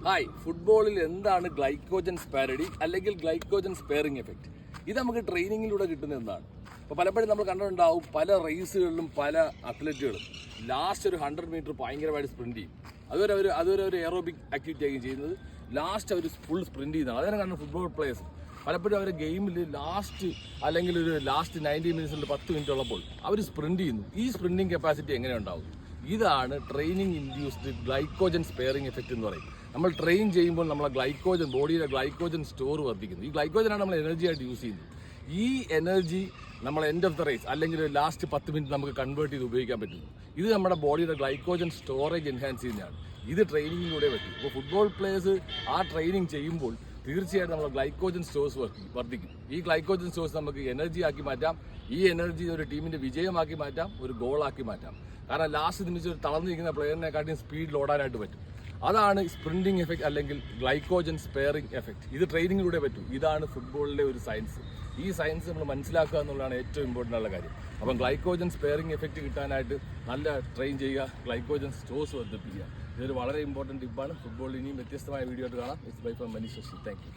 Hi, ഫുട്ബോളിൽ എന്താണ് glycogen സ്പാരഡി അല്ലെങ്കിൽ ഗ്ലൈക്കോജൻ സ്പെയറിംഗ് എഫക്റ്റ്? ഇത് നമുക്ക് ട്രെയിനിങ്ങിലൂടെ കിട്ടുന്ന എന്താണ്? അപ്പോൾ പലപ്പോഴും നമ്മൾ കണ്ടിട്ടുണ്ടാവും പല റേസുകളിലും പല അത്ലറ്റുകളും ലാസ്റ്റ് ഒരു 100 മീറ്റർ ഭയങ്കരമായിട്ട് സ്പ്രിന്റ് ചെയ്യും. അതുവരെ ഒരു എയറോബിക് ആക്ടിവിറ്റി ആയിരിക്കും ചെയ്യുന്നത്. ലാസ്റ്റ് അവർ ഫുൾ സ്പ്രിന്റ് ചെയ്യുന്നതാണ്. അതിനെ കാരണം ഫുട്ബോൾ പ്ലേയേഴ്സ് പലപ്പോഴും അവരുടെ ഗെയിമിൽ അല്ലെങ്കിൽ ഒരു ലാസ്റ്റ് 90 മിനിറ്റ്സിൽ 10 മിനിറ്റ് ഉള്ളപ്പോൾ അവർ സ്പ്രിന്റ് ചെയ്യുന്നു. ഈ സ്പ്രിന്റിങ് കപ്പാസിറ്റി എങ്ങനെ ഉണ്ടാവും? ഇതാണ് training induced glycogen sparing effect എന്ന് പറയും. നമ്മൾ ട്രെയിൻ ചെയ്യുമ്പോൾ നമ്മളെ ബോഡിയിലെ ഗ്ലൈക്കോജൻ സ്റ്റോർ വർദ്ധിക്കുന്നു. ഈ ഗ്ലൈക്കോജനാണ് നമ്മൾ എനർജി ആയിട്ട് യൂസ് ചെയ്യുന്നത്. ഈ എനർജി നമ്മൾ എൻഡ് ഓഫ് ദ റേസ് അല്ലെങ്കിൽ ലാസ്റ്റ് 10 മിനിറ്റ് നമുക്ക് കൺവേർട്ട് ചെയ്ത് ഉപയോഗിക്കാൻ പറ്റും. ഇത് നമ്മുടെ ബോഡിയുടെ ഗ്ലൈക്കോജൻ സ്റ്റോറേജ് എൻഹാൻസ് ചെയ്യുന്നതാണ്. ഇത് ട്രെയിനിങ്ങിലൂടെ പറ്റും. ഇപ്പോൾ ഫുട്ബോൾ പ്ലേയേഴ്സ് ആ ട്രെയിനിങ് ചെയ്യുമ്പോൾ തീർച്ചയായിട്ടും നമ്മൾ ഗ്ലൈക്കോജൻ സ്റ്റോഴ്സ് വർദ്ധിക്കും. ഈ ഗ്ലൈക്കോജൻ സ്റ്റോഴ്സ് നമുക്ക് എനർജി ആക്കി മാറ്റാം. ഈ എനർജി ഒരു ടീമിന്റെ വിജയമാക്കി മാറ്റാം, ഒരു ഗോളാക്കി മാറ്റാം. കാരണം ലാസ്റ്റ് നിമിഷം തളർന്നിരിക്കുന്ന പ്ലെയറിനെക്കാട്ടിയും സ്പീഡിൽ ഓടാനായിട്ട് പറ്റും. അതാണ് സ്പ്രിന്റിംഗ് എഫക്റ്റ് അല്ലെങ്കിൽ ഗ്ലൈക്കോജൻ സ്പെയറിംഗ് എഫക്റ്റ്. ഇത് ട്രെയിനിങ്ങിലൂടെ പറ്റും. ഇതാണ് ഫുട്ബോളിലെ ഒരു സയൻസ്. ഈ സയൻസ് നമ്മൾ മനസ്സിലാക്കുക എന്നുള്ളതാണ് ഏറ്റവും ഇമ്പോർട്ടൻ്റ് ഉള്ള കാര്യം. അപ്പം ഗ്ലൈക്കോജൻ സ്പെയറിംഗ് എഫക്റ്റ് കിട്ടാനായിട്ട് നല്ല ട്രെയിൻ ചെയ്യുക, ഗ്ലൈക്കോജൻ സ്റ്റോഴ്സ് വർദ്ധിപ്പിക്കുക. ഇതൊരു വളരെ ഇമ്പോർട്ടൻറ്റ് ടിപ്പാണ്. ഫുട്ബോളിൽ ഇനിയും വ്യത്യസ്തമായ വീഡിയോ ആയിട്ട് കാണാം. It's bye from Manish Sashi. Thank U.